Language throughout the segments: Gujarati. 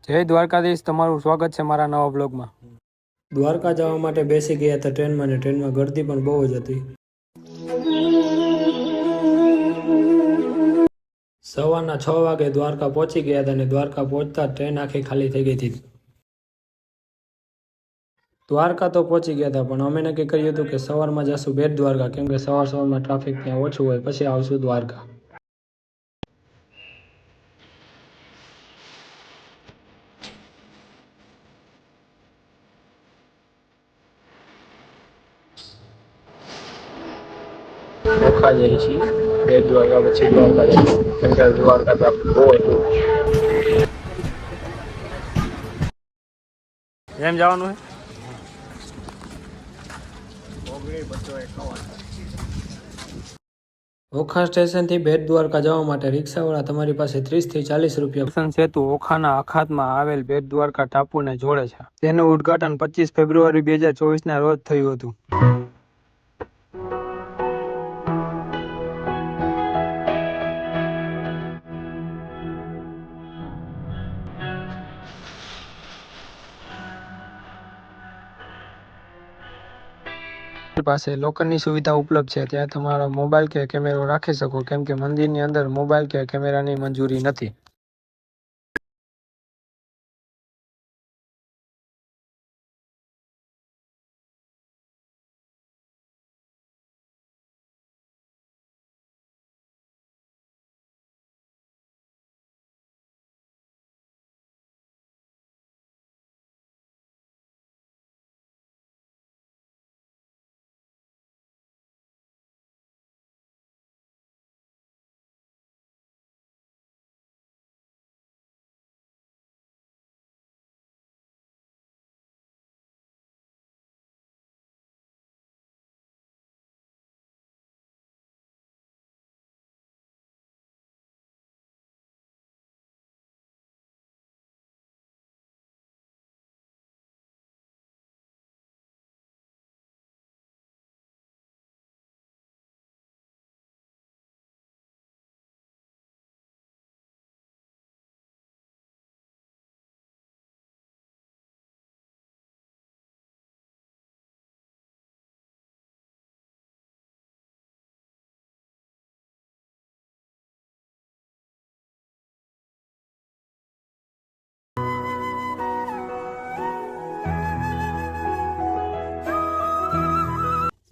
જય દ્વારકાધીશ, તમારું સ્વાગત છે મારા નવા બ્લોગમાં। દ્વારકા જવા માટે બેસી ગયા હતા ટ્રેનમાં, ને ટ્રેનમાં ગળદી પણ બહુ જ હતી। સવારના 6 વાગે દ્વારકા પહોંચી ગયા હતા, અને દ્વારકા પહોંચતા ટ્રેન આખી ખાલી થઈ ગઈ હતી। દ્વારકા તો પહોંચી ગયા હતા, પણ અમે નક્કી કર્યું હતું કે સવારમાં જશું બેટ દ્વારકા, કેમ કે સવારમાં ટ્રાફિક ત્યાં ઓછું હોય, પછી આવશું દ્વારકા। ઓખા જઈએ છીએ બેટ દ્વારકા, પછી દ્વારકા જઈએ, કેમ કે દ્વારકા ટ્રાફિક બહુ હતું। એમ જવાનું છે। ઓખા સ્ટેશનથી બેટ દ્વારકા જવા માટે રિક્ષાવાળા તમારી પાસે 30 થી 40 રૂપિયા સ્ટેશન સેતુ ઓખાના અખાતમાં આવેલ બેટ દ્વારકા ટાપુને જોડે છે। તેનું ઉદ્ઘાટન 25 ફેબ્રુઆરી 2024ના રોજ થયું હતું। પાસે લોકરની સુવિધા ઉપલબ્ધ છે, ત્યાં તમારો મોબાઈલ કે કેમેરો રાખી શકો, કેમ કે મંદિરની અંદર મોબાઈલ કે કેમેરાની મંજૂરી નથી।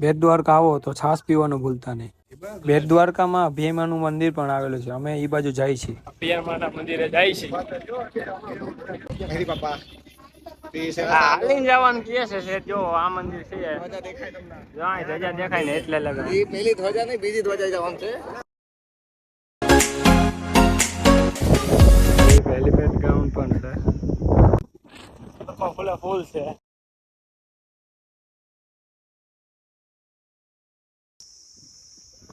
બેટ દ્વારકા આવો તો છાશ પીવાનું ભૂલતા નહીં। બેટ દ્વારકામાં અભિમાનું મંદિર પણ આવેલું છે, અમે એ બાજુ જાય છીએ। અભિમાના મંદિરે જાય છીએ। હાલીને જવાનું કે છે, જો આ મંદિર છે, ધ્વજા દેખાય ને એટલે લગા એ પેલી ધ્વજા નહીં, બીજી ધ્વજા જવાનું છે। એલિફન્ટ ગ્રાઉન્ડ પણ છે, ફૂલ છે।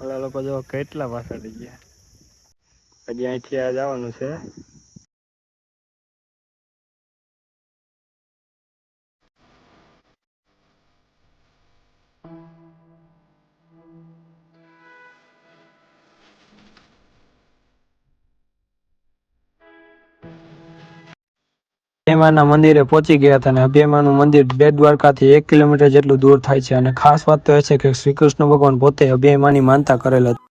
ઓલા લોકો જો કેટલા પાછળ ગયા, હજી અહીંથી આ જવાનું છે। અભિમાના મંદિરે પહોંચી ગયા હતા, અને અભિમાનું મંદિર બેટ દ્વારકાથી 1 કિલોમીટર જેટલું દૂર થાય છે। અને ખાસ વાત તો એ છે કે શ્રી કૃષ્ણ ભગવાન પોતે અભિમાની માનતા કરેલ હતી।